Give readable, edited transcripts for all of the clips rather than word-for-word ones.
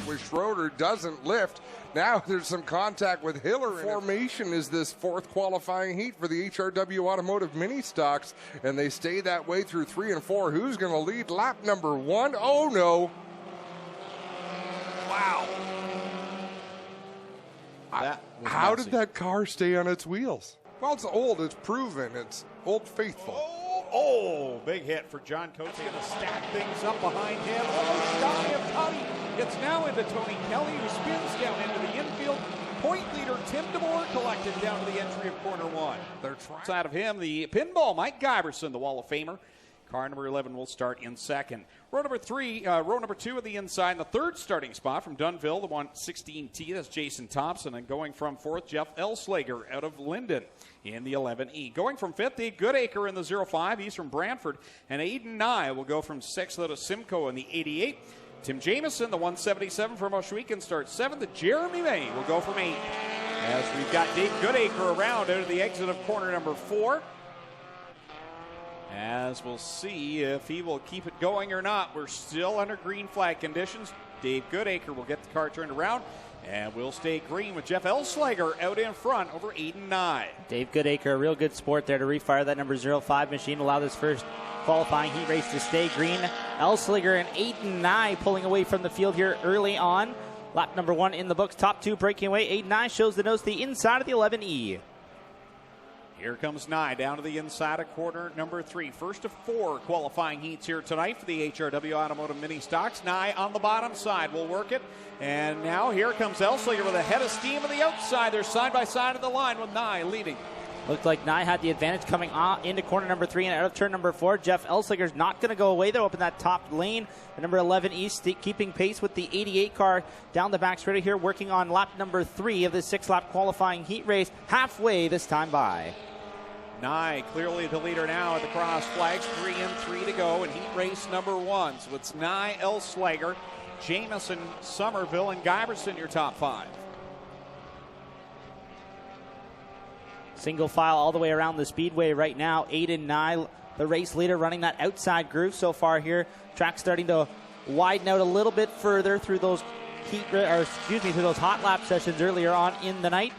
with Schroeder, doesn't lift. Now there's some contact with Hiller. Formation is this fourth qualifying heat for the HRW Automotive Ministocks, and they stay that way through 3 and 4. Who's going to lead lap number 1? Oh, no. Wow. How did that car stay on its wheels? Well, it's old. It's proven. It's Old Faithful. Oh, big hit for John Coates. Going to stack things up behind him. Oh, shy of Toddy. It's now into Tony Kelly, who spins down into the infield. Point leader Tim DeMore collected down to the entry of corner 1. They're trying. Side of him, the pinball Mike Giberson, the Wall of Famer. Car number 11 will start in second. Row number 2 of the inside, in the third starting spot from Dunville, the 116T, that's Jason Thompson. And going from fourth, Jeff Elslager out of Linden in the 11E. Going from fifth, Dave Goodacre in the 05, he's from Brantford. And Aiden Nye will go from sixth out of Simcoe in the 88. Tim Jamieson, the 177 from Ohsweken, starts seventh. Jeremy May will go from 8th. As we've got Dave Goodacre around out of the exit of corner number 4. As we'll see if he will keep it going or not. We're still under green flag conditions. Dave Goodacre will get the car turned around, and we'll stay green with Jeff Elslager out in front over Aiden Nye. Dave Goodacre, a real good sport there to refire that number 05 machine, allow this first qualifying heat race to stay green. Elslager and Aiden Nye pulling away from the field here early on. Lap number 1 in the books, top 2 breaking away. Aiden Nye shows the nose to the inside of the 11E. Here comes Nye down to the inside of corner number 3. First of 4 qualifying heats here tonight for the HRW Automotive Ministocks. Nye on the bottom side will work it. And now here comes Elslager with a head of steam on the outside. They're side by side of the line with Nye leading. Looked like Nye had the advantage coming into corner number 3 and out of turn number 4. Jeff Elslager's not going to go away, though, up in that top lane. The number 11 East keeping pace with the 88 car down the back straight here, working on lap number 3 of this 6-lap qualifying heat race, halfway this time by. Nye clearly the leader now at the cross flags. 3 and 3 to go in heat race number 1. So it's Nye, Elslager, Jamieson, Somerville, and Giberson, your top 5. Single file all the way around the speedway right now. Aiden Nye, the race leader, running that outside groove so far here. Track starting to widen out a little bit further through those through those hot lap sessions earlier on in the night.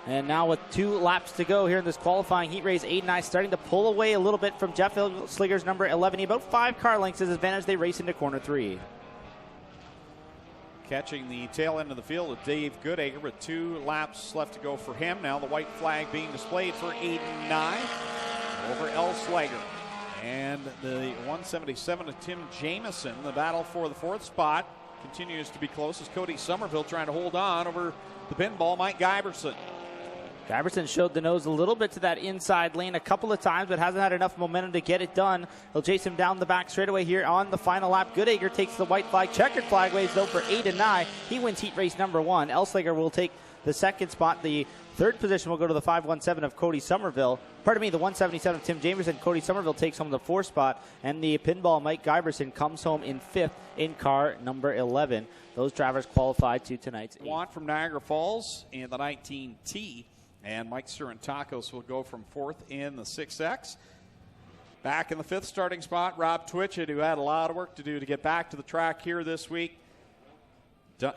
And now with 2 laps to go here in this qualifying heat race, Aiden Nye starting to pull away a little bit from Jeff Elslager's number 11. About 5 car lengths his advantage. They race into corner 3. Catching the tail end of the field with Dave Goodacre with 2 laps left to go for him. Now the white flag being displayed for Aiden Nye over Elslager. And the 177 of Tim Jamieson. The battle for the 4th spot continues to be close as Cody Somerville trying to hold on over the pinball Mike Giberson. Giberson showed the nose a little bit to that inside lane a couple of times, but hasn't had enough momentum to get it done. He'll chase him down the back straightaway here on the final lap. Goodacre takes the white flag. Checkered flag waves though for Aiden Nye. He wins heat race number 1. Elslager will take the 2nd spot. The 3rd position will go to the 517 of Cody Somerville. Pardon me, the 177 of Tim Jamieson. Cody Somerville takes home the 4th spot, and the pinball Mike Giberson comes home in 5th in car number 11. Those drivers qualified to tonight's Want from Niagara Falls in the 19T. And Mike Surantakos will go from 4th in the 6X. Back in the 5th starting spot, Rob Twitchett, who had a lot of work to do to get back to the track here this week.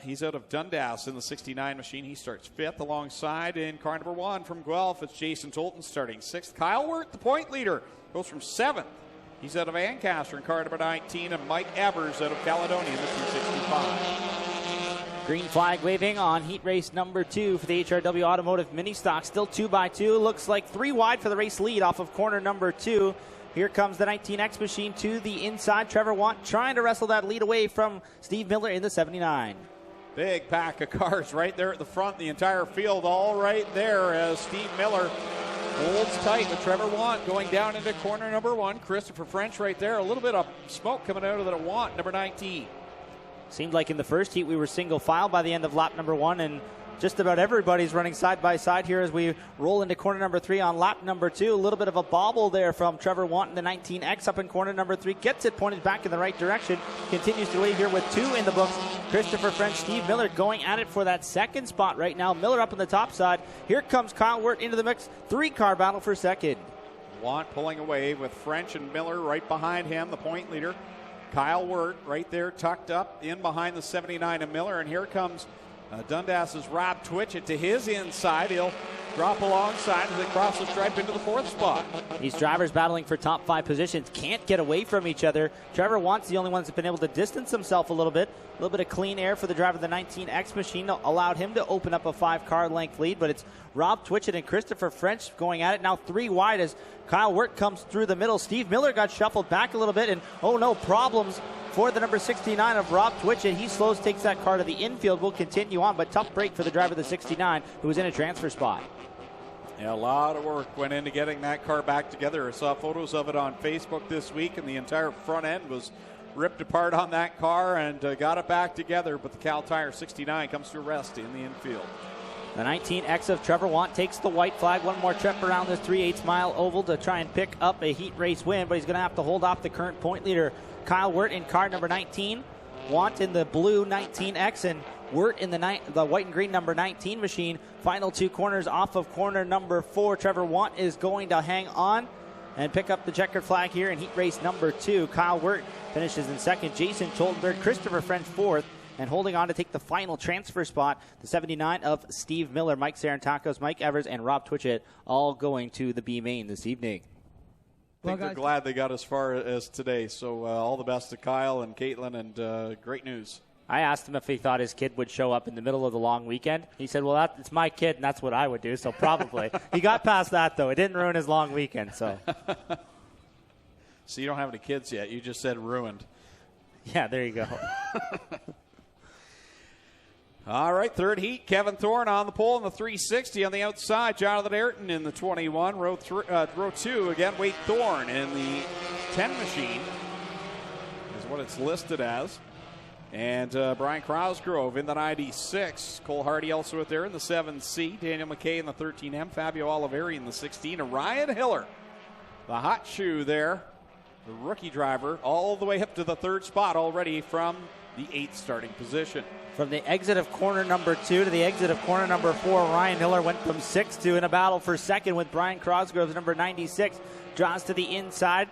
He's out of Dundas in the 69 machine. He starts 5th alongside in car number 1 from Guelph. It's Jason Tolton starting 6th. Kyle Wirt, the point leader, goes from 7th. He's out of Ancaster in car number 19. And Mike Evers out of Caledonia in the 265. Green flag waving on heat race number 2 for the HRW Automotive Ministock. Still 2x2. Looks like 3 wide for the race lead off of corner number 2. Here comes the 19X machine to the inside. Trevor Want trying to wrestle that lead away from Steve Miller in the 79. Big pack of cars right there at the front. The entire field all right there as Steve Miller holds tight with Trevor Want going down into corner number 1. Christopher French right there. A little bit of smoke coming out of the Want, number 19. Seemed like in the first heat we were single file by the end of lap number 1, and just about everybody's running side by side here as we roll into corner number 3 on lap number 2. A little bit of a bobble there from Trevor Want in the 19X up in corner number 3. Gets it pointed back in the right direction. Continues to lead here with 2 in the books. Christopher French, Steve Miller going at it for that 2nd spot right now. Miller up on the top side. Here comes Kyle Wirt into the mix. 3-car battle for 2nd. Want pulling away with French and Miller right behind him, the point leader. Kyle Wirt right there tucked up in behind the 79 of Miller. And here comes Dundas's Rob Twitchett to his inside. He'll drop alongside as they cross the stripe into the 4th spot. These drivers battling for top 5 positions can't get away from each other. Trevor Want's the only one that's been able to distance himself a little bit. A little bit of clean air for the driver of the 19X machine allowed him to open up a 5-car length lead, but it's Rob Twitchett and Christopher French going at it now 3 wide as Kyle Wirt comes through the middle. Steve Miller got shuffled back a little bit, and oh no, problems for the number 69 of Rob Twitchett. He slows, takes that car to the infield. Will continue on, but tough break for the driver of the 69 who was in a transfer spot. Yeah, a lot of work went into getting that car back together. I saw photos of it on Facebook this week, and the entire front end was ripped apart on that car and got it back together. But the Cal Tire 69 comes to rest in the infield. The 19X of Trevor Want takes the white flag. One more trip around this 3/8 mile oval to try and pick up a heat race win, but he's going to have to hold off the current point leader, Kyle Wirt, in car number 19. Want in the blue 19X and Wirt in the white and green number 19 machine. Final 2 corners off of corner number 4. Trevor Want is going to hang on and pick up the checkered flag here in heat race number 2. Kyle Wirt finishes in second. Jason Toltenberg, Christopher French 4th. And holding on to take the final transfer spot, the 79 of Steve Miller, Mike Sarantakos, Mike Evers, and Rob Twitchett all going to the B main this evening. I think they're glad they got as far as today. So all the best to Kyle and Caitlin, and great news. I asked him if he thought his kid would show up in the middle of the long weekend. He said, well, it's my kid, and that's what I would do, so probably. He got past that, though. It didn't ruin his long weekend. So you don't have any kids yet. You just said ruined. Yeah, there you go. All right, third heat. Kevin Thorne on the pole in the 360 on the outside. Jonathan Ayrton in the 21. Row 2, again, Wade Thorne in the 10 machine is what it's listed as. And Brian Crosgrove in the 96. Cole Hardy also out there in the 7C. Daniel McKay in the 13M. Fabio Oliveri in the 16. And Ryan Hiller, the hot shoe there, the rookie driver, all the way up to the 3rd spot already from the 8th starting position. From the exit of corner number 2 to the exit of corner number 4, Ryan Hiller went from 6th to in a battle for second with Brian Crosgrove's number 96. Draws to the inside.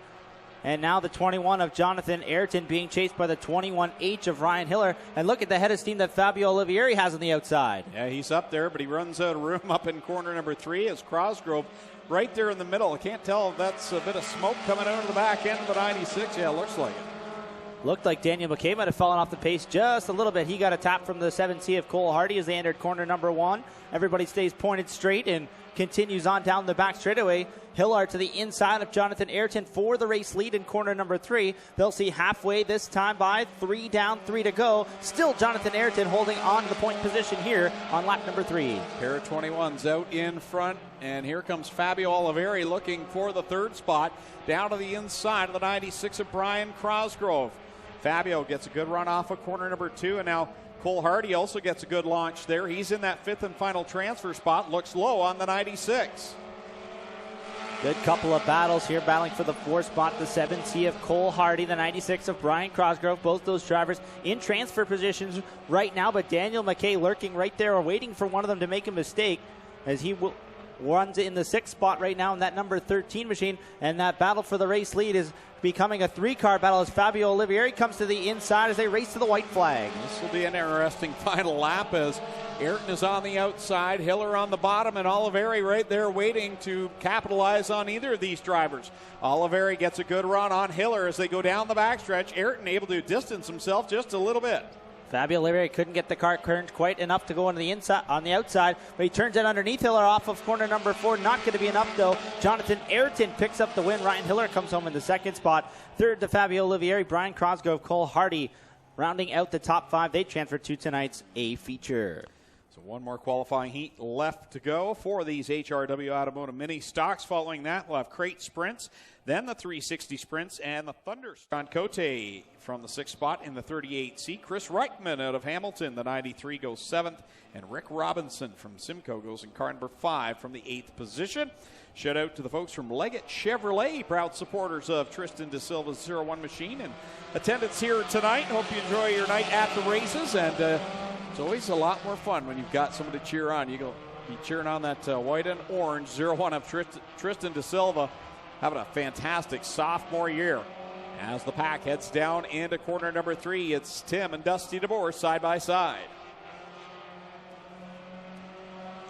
And now the 21 of Jonathan Ayrton being chased by the 21H of Ryan Hiller. And look at the head of steam that Fabio Olivieri has on the outside. Yeah, he's up there, but he runs out of room up in corner number 3 as Crosgrove right there in the middle. I can't tell if that's a bit of smoke coming out of the back end of the 96. Yeah, it looks like it. Looked like Daniel McKay might have fallen off the pace just a little bit. He got a tap from the 7C of Cole Hardy as they entered corner number 1. Everybody stays pointed straight and continues on down the back straightaway. Hillard to the inside of Jonathan Ayrton for the race lead in corner number 3. They'll see halfway this time by 3 down, 3 to go. Still Jonathan Ayrton holding on to the point position here on lap number 3. Pair of 21s out in front, and here comes Fabio Oliveri looking for the 3rd spot down to the inside of the 96 of Brian Crosgrove. Fabio gets a good run off of corner number 2, and now Cole Hardy also gets a good launch there. He's in that 5th and final transfer spot. Looks low on the 96. Good couple of battles here, battling for the 4th spot. The 7C of Cole Hardy, the 96 of Brian Crosgrove. Both those drivers in transfer positions right now, but Daniel McKay lurking right there or waiting for one of them to make a mistake as he runs in the 6th spot right now in that number 13 machine. And that battle for the race lead is becoming a 3-car battle as Fabio Olivieri comes to the inside as they race to the white flag. This will be an interesting final lap as Ayrton is on the outside, Hiller on the bottom, and Oliveri right there waiting to capitalize on either of these drivers. Oliveri gets a good run on Hiller as they go down the backstretch. Ayrton able to distance himself just a little bit. Fabio Olivieri couldn't get the car turned quite enough to go on the inside, on the outside, but he turns it underneath Hiller off of corner number 4. Not going to be enough, though. Jonathan Ayrton picks up the win. Ryan Hiller comes home in the 2nd spot. 3rd to Fabio Olivieri, Brian Crosgrove, Cole Hardy, rounding out the top 5. They transfer to tonight's A feature. So one more qualifying heat left to go for these HRW Automotive Mini Stocks. Following that, we'll have crate sprints, then the 360 sprints, and the Thunder. John Cote from the 6th spot in the 38C. Chris Reichman out of Hamilton, the 93, goes 7th. And Rick Robinson from Simcoe goes in car number 5 from the 8th position. Shout out to the folks from Leggett Chevrolet, proud supporters of Tristan De Silva's 01 machine, and attendance here tonight. Hope you enjoy your night at the races, and it's always a lot more fun when you've got someone to cheer on. You go be cheering on that white and orange 01 of Tristan De Silva, having a fantastic sophomore year As the pack heads down into corner number 3, it's Tim and Dusty DeBoer side by side.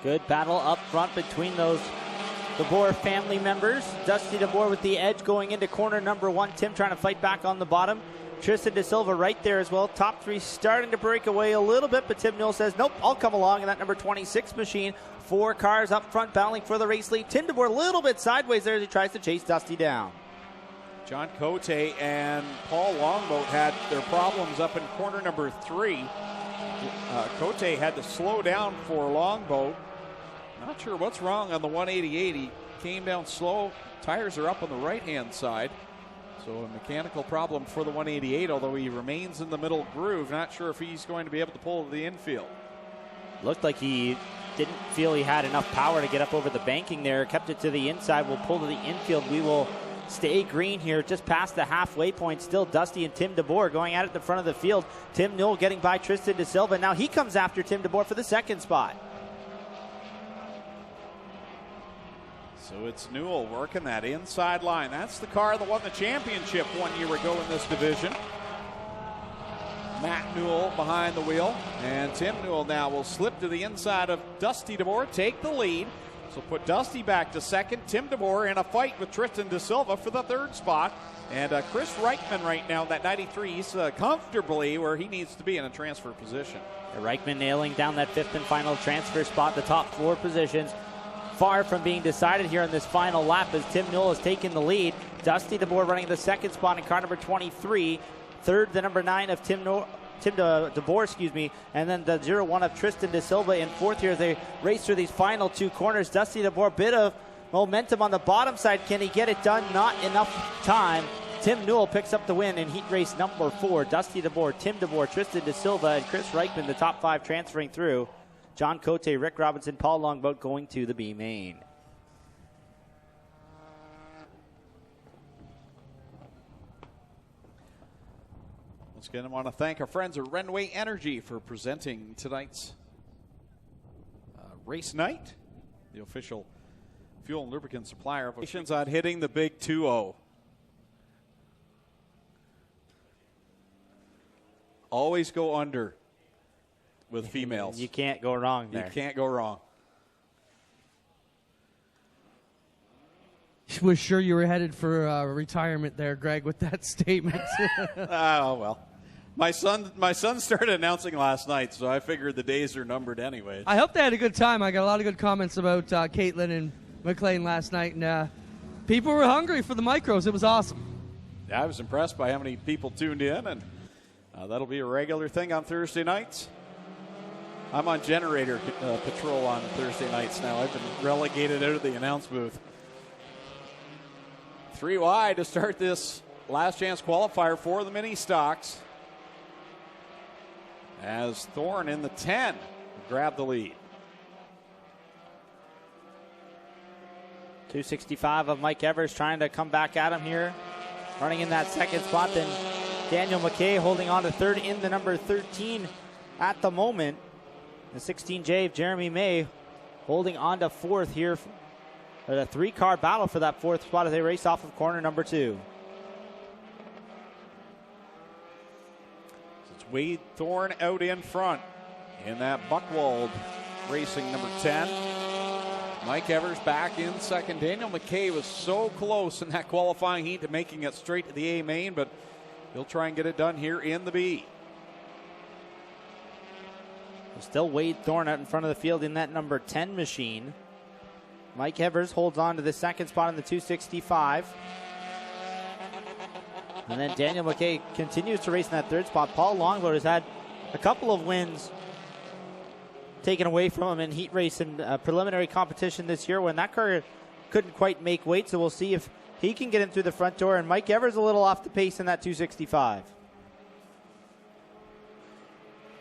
Good battle up front between those DeBoer family members. Dusty DeBoer with the edge going into corner number 1. Tim trying to fight back on the bottom. Tristan De Silva right there as well. Top 3 starting to break away a little bit, but Tim Newell says, nope, I'll come along in that number 26 machine. 4 cars up front battling for the race lead. Tim DeBoer a little bit sideways there as he tries to chase Dusty down. John Cote and Paul Longboat had their problems up in corner number 3. Cote had to slow down for Longboat. Not sure what's wrong on the 188. He came down slow. Tires are up on the right-hand side. So a mechanical problem for the 188, although he remains in the middle groove. Not sure if he's going to be able to pull to the infield. Looked like he didn't feel he had enough power to get up over the banking there. Kept it to the inside. Will pull to the infield. We will stay green here just past the halfway point. Still Dusty and Tim DeBoer going at it at the front of the field. Tim Newell getting by Tristan De Silva. Now he comes after Tim DeBoer for the second spot. So it's Newell working that inside line. That's the car that won the championship 1 year ago in this division. Matt Newell behind the wheel. And Tim Newell now will slip to the inside of Dusty DeBoer, take the lead. So put Dusty back to second. Tim DeBoer in a fight with Tristan De Silva for the third spot. And Chris Reichman right now, that 93, he's comfortably where he needs to be in a transfer position. Reichman nailing down that 5th and final transfer spot, the top 4 positions. Far from being decided here in this final lap as Tim Newell has taken the lead. Dusty DeBoer running the second spot in car number 23. Third, the number 9 of Tim DeBoer, and then the 0-1 of Tristan De Silva in fourth here as they race through these final 2 corners. Dusty DeBoer, bit of momentum on the bottom side. Can he get it done? Not enough time. Tim Newell picks up the win in heat race number 4. Dusty DeBoer, Tim DeBoer, Tristan De Silva, and Chris Reichman, the top 5 transferring through. John Cote, Rick Robinson, Paul Longboat going to the B main. Once again, I want to thank our friends at Renway Energy for presenting tonight's race night. The official fuel and lubricant supplier of on hitting the big 2-0. Always go under with females. You can't go wrong there. You can't go wrong. Was sure you were headed for retirement there, Greg, with that statement. Oh, well. My son started announcing last night, so I figured the days are numbered anyway. I hope they had a good time. I got a lot of good comments about Caitlin and McLean last night, and people were hungry for the micros. It was awesome. Yeah, I was impressed by how many people tuned in, and that'll be a regular thing on Thursday nights. I'm on generator patrol on Thursday nights now. I've been relegated out of the announce booth. 3 wide to start this last chance qualifier for the Ministocks. As Thorne in the 10 grabbed the lead. 265 of Mike Evers trying to come back at him here. Running in that second spot. Then Daniel McKay holding on to third in the number 13 at the moment. The 16J of Jeremy May holding on to fourth here. A 3-car battle for that fourth spot as they race off of corner number 2. It's Wade Thorne out in front in that Buchwald Racing number 10. Mike Evers back in second. Daniel McKay was so close in that qualifying heat to making it straight to the A main, but he'll try and get it done here in the B. Still Wade Thorne out in front of the field in that number 10 machine. Mike Evers holds on to the second spot in the 265. And then Daniel McKay continues to race in that third spot. Paul Longboat has had a couple of wins taken away from him in heat race and preliminary competition this year when that car couldn't quite make weight. So we'll see if he can get in through the front door. And Mike Evers a little off the pace in that 265.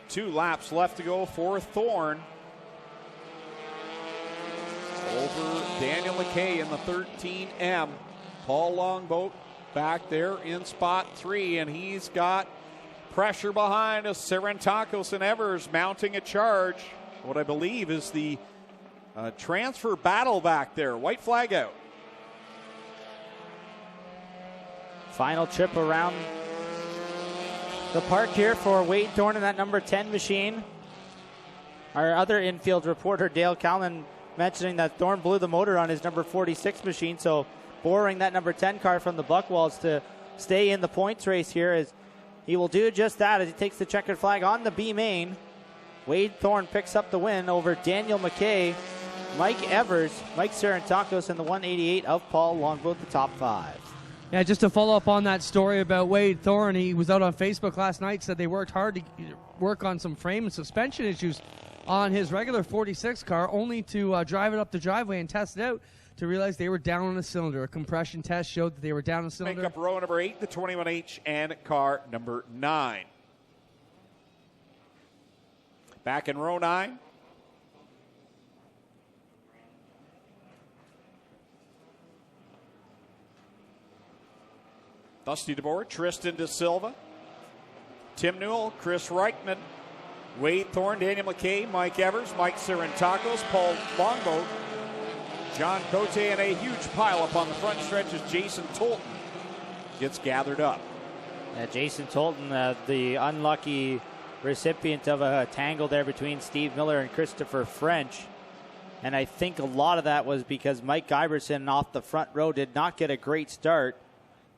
2 laps left to go for Thorne. Over Daniel McKay in the 13M. Paul Longboat back there in spot 3, and he's got pressure behind us. Serentakos and Evers mounting a charge. What I believe is the transfer battle back there. White flag out. Final trip around the park here for Wade Thorne in that number 10 machine. Our other infield reporter, Dale Callan, mentioning that Thorne blew the motor on his number 46 machine, so borrowing that number 10 car from the Buckwalds to stay in the points race here, as he will do just that as he takes the checkered flag on the B main. Wade Thorne picks up the win over Daniel McKay, Mike Evers, Mike Sarantakos, and the 188 of Paul Longboat, the top 5. Yeah, just to follow up on that story about Wade Thorne, he was out on Facebook last night, said they worked hard to work on some frame and suspension issues on his regular 46 car, only to drive it up the driveway and test it out to realize they were down on a cylinder. A compression test showed that they were down on a cylinder. Make up row number 8, the 21H, and car number 9. Back in row 9. Dusty DeBoer, Tristan De Silva, Tim Newell, Chris Reichman, Wade Thorne, Daniel McKay, Mike Evers, Mike Sarantakos, Paul Longboat, John Cote, and a huge pileup on the front stretch as Jason Tolton gets gathered up. Jason Tolton, the unlucky recipient of a tangle there between Steve Miller and Christopher French. And I think a lot of that was because Mike Giberson off the front row did not get a great start.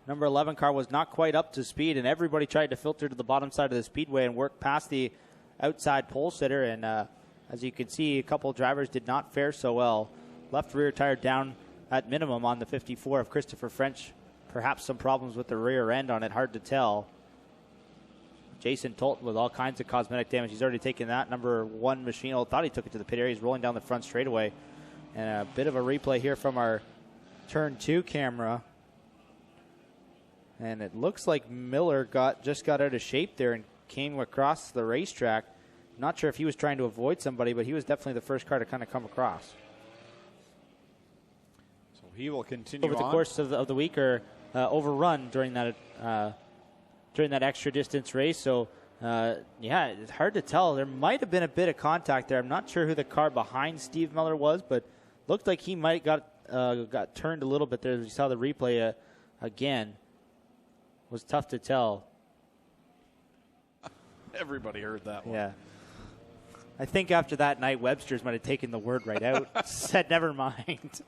Number 11 car was not quite up to speed, and everybody tried to filter to the bottom side of the speedway and work past the outside pole sitter. And as you can see, a couple of drivers did not fare so well. Left rear tire down at minimum on the 54 of Christopher French. Perhaps some problems with the rear end on it, hard to tell. Jason Tolton with all kinds of cosmetic damage. He's already taken that number 1 machine. Oh, thought he took it to the pit area. He's rolling down the front straightaway. And a bit of a replay here from our turn 2 camera. And it looks like Miller just got out of shape there and came across the racetrack. Not sure if he was trying to avoid somebody, but he was definitely the first car to kind of come across. So he will continue over the course of the week, or overrun during that extra distance race. So yeah, it's hard to tell. There might have been a bit of contact there. I'm not sure who the car behind Steve Miller was, but looked like he might got turned a little bit there. We saw the replay again. Was tough to tell. Everybody heard that one. Yeah. I think after that night, Webster's might have taken the word right out. Said, never mind.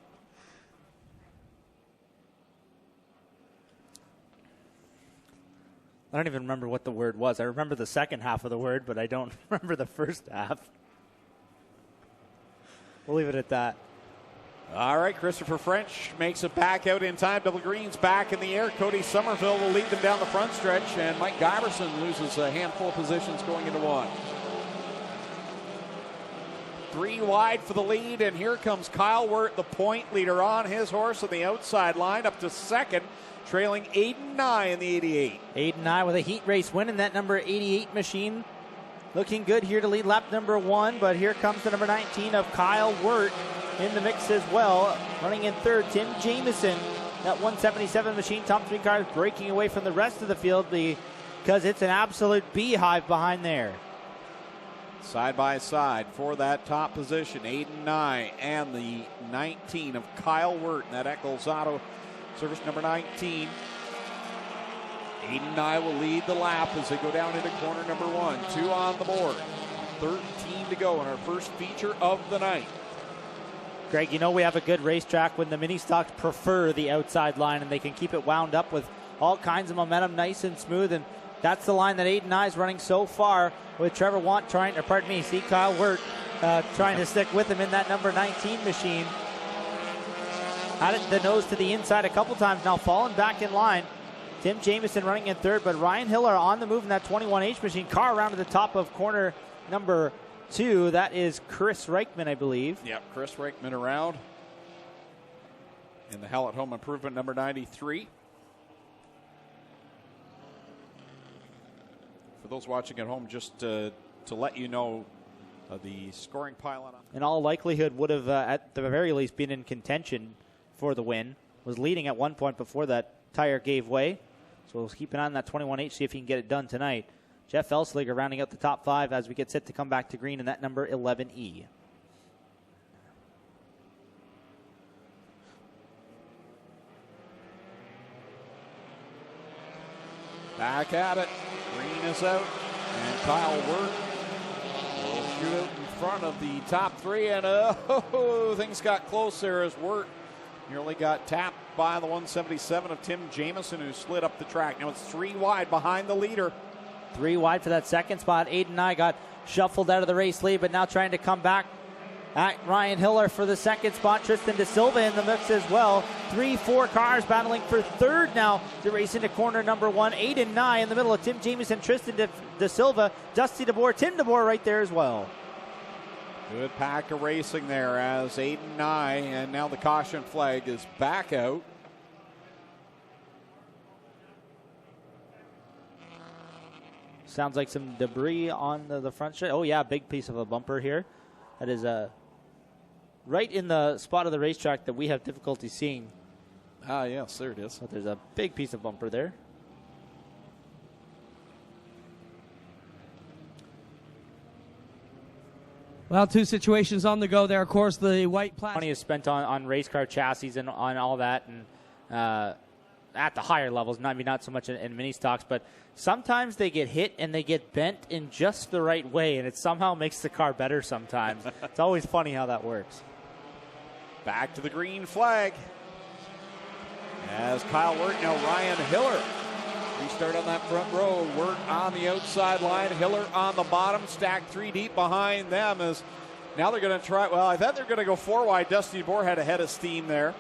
I don't even remember what the word was. I remember the second half of the word, but I don't remember the first half. We'll leave it at that. All right, Christopher French makes it back out in time. Double greens back in the air. Cody Somerville will lead them down the front stretch, and Mike Giberson loses a handful of positions going into 1. 3 wide for the lead, and here comes Kyle Wirt, the point leader, on his horse on the outside line, up to second, trailing Aiden Nye in the 88. Aiden Nye with a heat race win in that number 88 machine. Looking good here to lead lap number 1, but here comes the number 19 of Kyle Wirt in the mix as well. Running in third, Tim Jamieson. That 177 machine, top 3 cars breaking away from the rest of the field because it's an absolute beehive behind there. Side by side for that top position, Aiden Nye and the 19 of Kyle Wirt. And that Eccles Auto service number 19. Aiden Nye will lead the lap as they go down into corner number 1. 2 on the board. 13 to go in our first feature of the night. Greg, you know we have a good racetrack when the Ministocks prefer the outside line and they can keep it wound up with all kinds of momentum, nice and smooth. And that's the line that Aiden Nye is running so far, with Trevor Want trying Kyle Wirt trying to stick with him in that number 19 machine. Had it the nose to the inside a couple times now, falling back in line. Tim Jamieson running in third, but Ryan Hiller on the move in that 21H machine. Car around to the top of corner number 2. That is Chris Reichman, I believe. Yep, Chris Reichman around in the Hell at Home improvement number 93. For those watching at home, just to let you know, the scoring pylon in all likelihood would have at the very least been in contention for the win. Was leading at one point before that tire gave way. So we'll keep an eye on that 21H, see if he can get it done tonight. Jeff Elsliger rounding out the top 5 as we get set to come back to green in that number 11E. Back at it. Green is out. And Kyle Wirt will shoot out in front of the top three. And things got close there as Wirt nearly got tapped by the 177 of Tim Jamieson, who slid up the track. Now it's 3 wide behind the leader. 3 wide for that second spot. Aiden Nye got shuffled out of the race lead, but now trying to come back at Ryan Hiller for the second spot. Tristan De Silva in the mix as well. 3-4 cars battling for third now to race into corner number 1. Aiden Nye in the middle of Tim Jamieson, Tristan De Silva, Dusty DeBoer, Tim DeBoer right there as well. Good pack of racing there as Aiden Nye, and now the caution flag is back out. Sounds like some debris on the front straight. Oh yeah, big piece of a bumper here. That is right in the spot of the racetrack that we have difficulty seeing. Ah, yes, there it is. But there's a big piece of bumper there. Well, 2 situations on the go there. Of course, the white plastic. Money is spent on race car chassis and on all that, and at the higher levels, not so much in mini stocks, but sometimes they get hit and they get bent in just the right way, and it somehow makes the car better sometimes. It's always funny how that works. Back to the green flag. As Kyle Wirt, now Ryan Hiller. Restart on that front row. Wirt on the outside line. Hiller on the bottom. Stacked 3 deep behind them. As now they're going to try. Well, I thought they're going to go 4 wide. Dusty DeBoer had a head of steam there.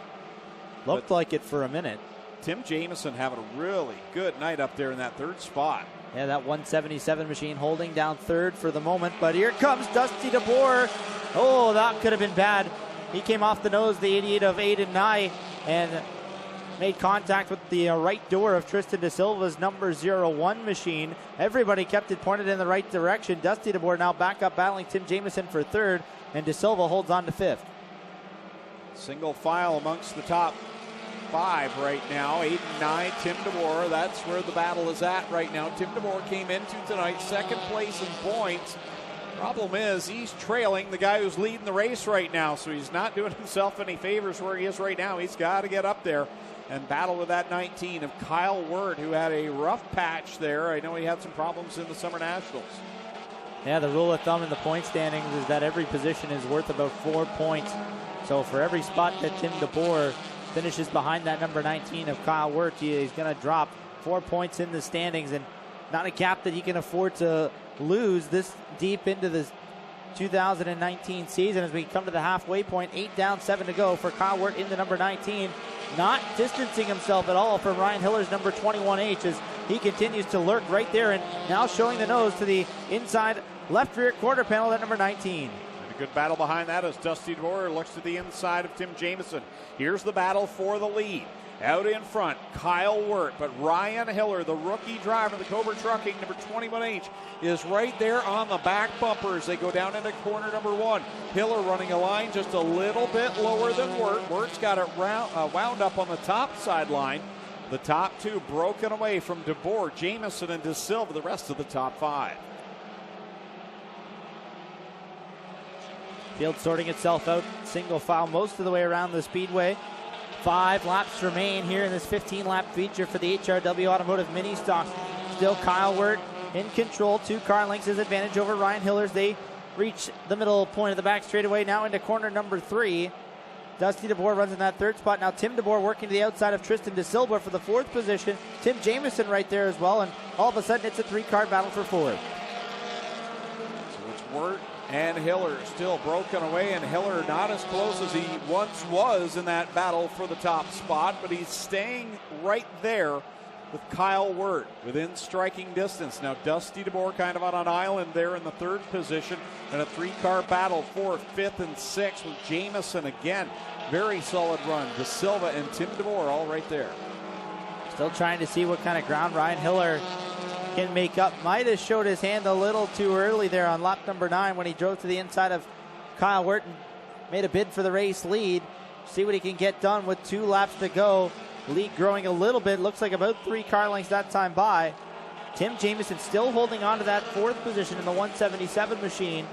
Looked like it for a minute. Tim Jamieson having a really good night up there in that third spot. Yeah, that 177 machine holding down third for the moment. But here comes Dusty DeBoer. Oh, that could have been bad. He came off the nose, the 88 of Aiden Nye, and made contact with the right door of Tristan De Silva's number 01 machine. Everybody kept it pointed in the right direction. Dusty DeBoer now back up battling Tim Jamieson for third, and De Silva holds on to fifth. Single file amongst the top 5 right now. 8 and 9, Tim DeBoer. That's where the battle is at right now. Tim DeBoer came into tonight second place in points. Problem is he's trailing the guy who's leading the race right now, so he's not doing himself any favors where he is right now. He's got to get up there and battle with that 19 of Kyle Wirt, who had a rough patch there. I know he had some problems in the Summer Nationals. Yeah, the rule of thumb in the point standings is that every position is worth about 4 points. So for every spot that Tim DeBoer finishes behind that number 19 of Kyle Wirt, he's going to drop 4 points in the standings, and not a gap that he can afford to lose this deep into the 2019 season as we come to the halfway point. 8 down, 7 to go for Kyle Wirt in the number 19. Not distancing himself at all from Ryan Hiller's number 21H as he continues to lurk right there, and now showing the nose to the inside left rear quarter panel at number 19. And a good battle behind that as Dusty DeBoer looks to the inside of Tim Jamieson. Here's the battle for the lead. Out in front, Kyle Wirt, but Ryan Hiller, the rookie driver, the Cobra Trucking, number 21H, is right there on the back bumpers. They go down into corner number 1. Hiller running a line just a little bit lower than Wirt. Wirt's got it wound up on the top sideline. The top 2 broken away from DeBoer, Jamieson, and De Silva, the rest of the top 5. Field sorting itself out, single file most of the way around the speedway. 5 laps remain here in this 15-lap feature for the HRW Automotive Mini Stocks. Still Kyle Wirt in control. 2 car lengths his advantage over Ryan Hillers. They reach the middle point of the back straightaway now into corner number 3. Dusty DeBoer runs in that third spot. Now Tim DeBoer working to the outside of Tristan De Silva for the 4th position. Tim Jamieson right there as well, and all of a sudden it's a 3-car battle for 4th. So it's Wirt and Hiller still broken away, and Hiller not as close as he once was in that battle for the top spot, but he's staying right there with Kyle Wirt within striking distance. Now Dusty DeBoer kind of on an island there in the 3rd position, and a 3-car battle 4th, 5th, and 6th with Jamieson again. Very solid run. De Silva and Tim DeBoer all right there. Still trying to see what kind of ground Ryan Hiller can make up. Might have showed his hand a little too early there on lap number 9 when he drove to the inside of Kyle Wirt and made a bid for the race lead. See what he can get done with 2 laps to go. Lead growing a little bit. Looks like about 3 car lengths that time by. Tim Jamieson still holding on to that 4th position in the 177 machine.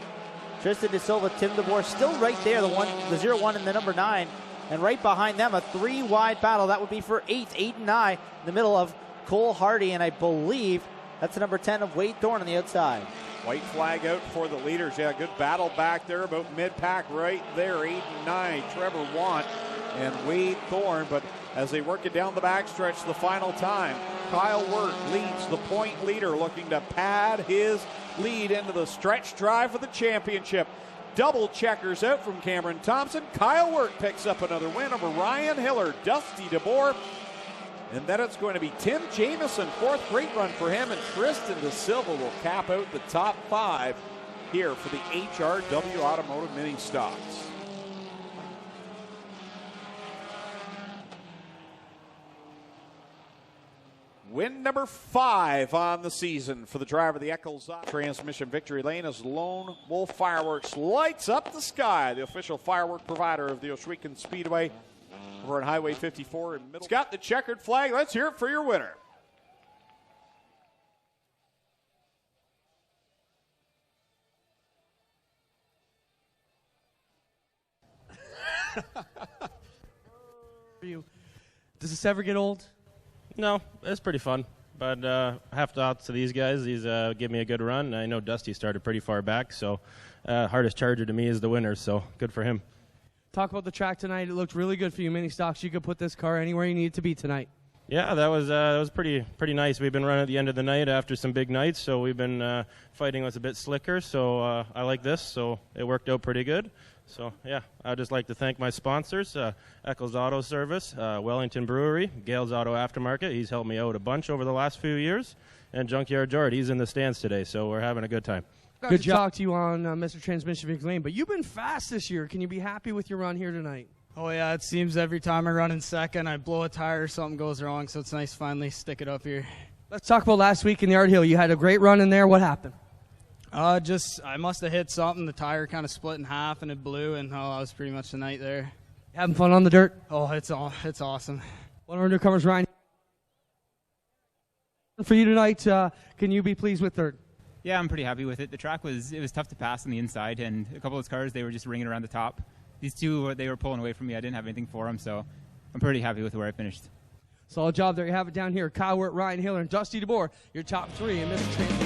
Tristan De Silva, Tim DeBoer still right there, the 01 and the number 9. And right behind them, a 3-wide battle. That would be for 8th, 8 and 9 in the middle of Cole Hardy, and I believe that's the number 10 of Wade Thorne on the outside. White flag out for the leaders. Yeah, good battle back there about mid-pack right there. 8 and 9, Trevor Want and Wade Thorne. But as they work it down the backstretch the final time, Kyle Wirt leads the point leader, looking to pad his lead into the stretch drive for the championship. Double checkers out from Cameron Thompson. Kyle Wirt picks up another win over Ryan Hiller, Dusty DeBoer. And then it's going to be Tim Jamieson, fourth great run for him, and Tristan De Silva will cap out the top 5 here for the HRW Automotive Mini Stocks. Win number 5 on the season for the driver of the Eccles Transmission Victory Lane as Lone Wolf Fireworks lights up the sky, the official firework provider of the Ohsweken Speedway over on Highway 54 in Middle. It's got the checkered flag. Let's hear it for your winner. Does this ever get old? No, it's pretty fun. But hats off to these guys. These give me a good run. I know Dusty started pretty far back, so hardest charger to me is the winner, so good for him. Talk about the track tonight. It looked really good for you, Mini Stocks. You could put this car anywhere you need it to be tonight. Yeah, that was pretty nice. We've been running at the end of the night after some big nights, so we've been fighting what's a bit slicker, so I like this, so it worked out pretty good. So, yeah, I'd just like to thank my sponsors, Eccles Auto Service, Wellington Brewery, Gales Auto Aftermarket. He's helped me out a bunch over the last few years. And Junkyard Jord, he's in the stands today, so we're having a good time. Good to talk to you on Mr. Transmission Victory Lane, but you've been fast this year. Can you be happy with your run here tonight? Oh, yeah, it seems every time I run in second, I blow a tire or something goes wrong, so it's nice to finally stick it up here. Let's talk about last week in the Art Hill. You had a great run in there. What happened? I must have hit something. The tire kind of split in half and it blew, and that was pretty much the night there. Having fun on the dirt? Oh, it's awesome. One of our newcomers, Ryan. For you tonight, can you be pleased with third? Yeah, I'm pretty happy with it. The track was tough to pass on the inside, and a couple of those cars, they were just ringing around the top. These two, they were pulling away from me. I didn't have anything for them, so I'm pretty happy with where I finished. Solid job there. You have it down here. Kyle Wirt, Ryan Hiller, and Dusty DeBoer, your top 3 in Mr. Transmission.